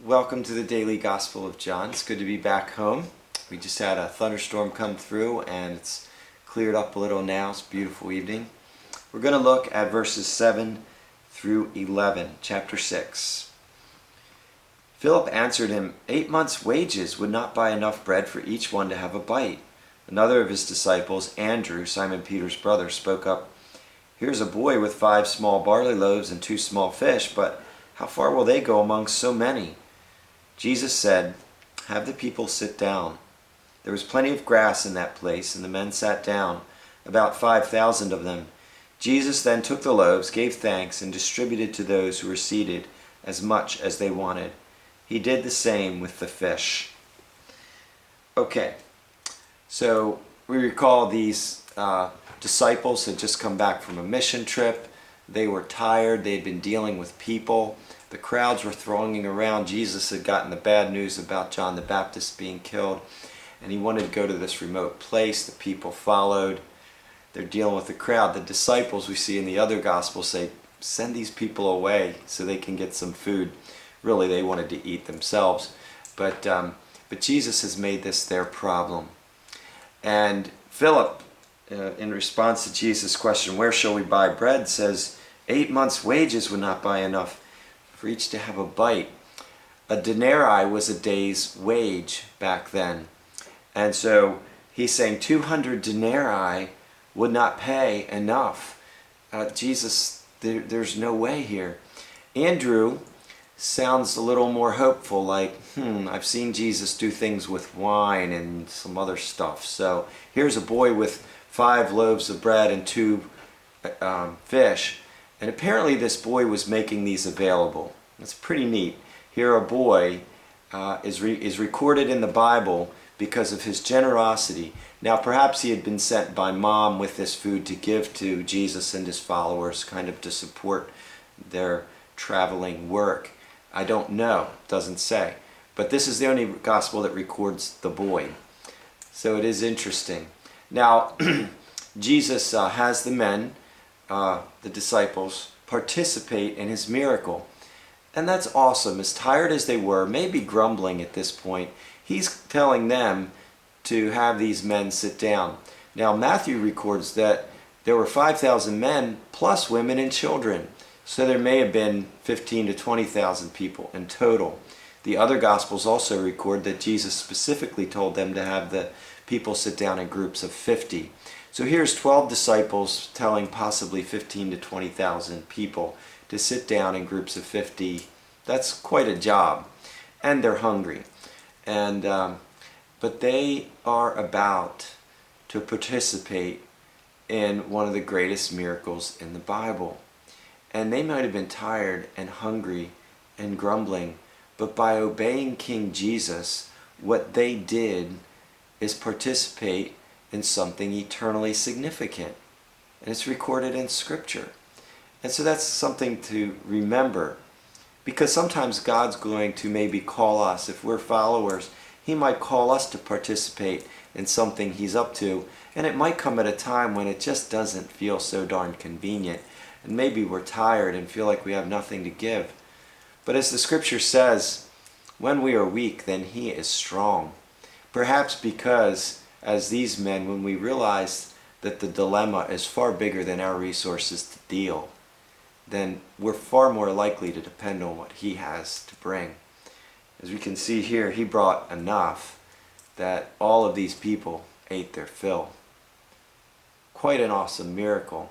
Welcome to the Daily Gospel of John. It's good to be back home. We just had a thunderstorm come through and it's cleared up a little now. It's a beautiful evening. We're going to look at verses 7 through 11, chapter 6. Philip answered him, 8 months' wages would not buy enough bread for each one to have a bite. Another of his disciples, Andrew, Simon Peter's brother, spoke up, Here's a boy with 5 small barley loaves and 2 small fish, but how far will they go among so many? Jesus said, Have the people sit down. There was plenty of grass in that place, and the men sat down, about 5,000 of them. Jesus then took the loaves, gave thanks, and distributed to those who were seated as much as they wanted. He did the same with the fish. Okay, so we recall these disciples had just come back from a mission trip. They were tired. They had been dealing with people. The crowds were thronging around. Jesus had gotten the bad news about John the Baptist being killed, and he wanted to go to this remote place. The people followed. They're dealing with the crowd. The disciples we see in the other Gospels say, send these people away so they can get some food. Really, they wanted to eat themselves. But Jesus has made this their problem. And Philip, in response to Jesus' question, where shall we buy bread, says, 8 months' wages would not buy enough for each to have a bite. A denarii was a day's wage back then. And so he's saying 200 denarii would not pay enough. Jesus, there's no way here. Andrew sounds a little more hopeful, like, I've seen Jesus do things with wine and some other stuff. So here's a boy with 5 loaves of bread and 2 fish. And apparently this boy was making these available. It's pretty neat. Here a boy is recorded in the Bible because of his generosity. Now perhaps he had been sent by mom with this food to give to Jesus and his followers, kind of to support their traveling work. I don't know, doesn't say. But this is the only gospel that records the boy. So it is interesting. Now Jesus has the men, the disciples, participate in his miracle. And that's awesome. As tired as they were, maybe grumbling at this point, he's telling them to have these men sit down. Now Matthew records that there were 5,000 men plus women and children. So there may have been 15 to 20,000 people in total. The other Gospels also record that Jesus specifically told them to have the people sit down in groups of 50. So here's 12 disciples telling possibly 15 to 20,000 people to sit down in groups of 50. That's quite a job. And they're hungry. And but they are about to participate in one of the greatest miracles in the Bible. And they might have been tired and hungry and grumbling, but by obeying King Jesus, what they did is participate in something eternally significant. And it's recorded in Scripture. And so that's something to remember. Because sometimes God's going to maybe call us, if we're followers, He might call us to participate in something He's up to. And it might come at a time when it just doesn't feel so darn convenient. And maybe we're tired and feel like we have nothing to give. But as the Scripture says, when we are weak, then He is strong. Perhaps because, as these men, when we realize that the dilemma is far bigger than our resources to deal, then we're far more likely to depend on what He has to bring. As we can see here, He brought enough that all of these people ate their fill. Quite an awesome miracle.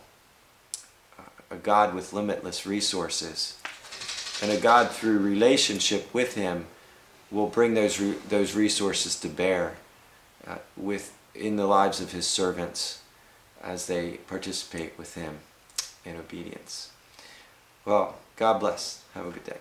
A God with limitless resources. And a God through relationship with Him will bring those resources to bear in the lives of His servants as they participate with Him in obedience. Well, God bless. Have a good day.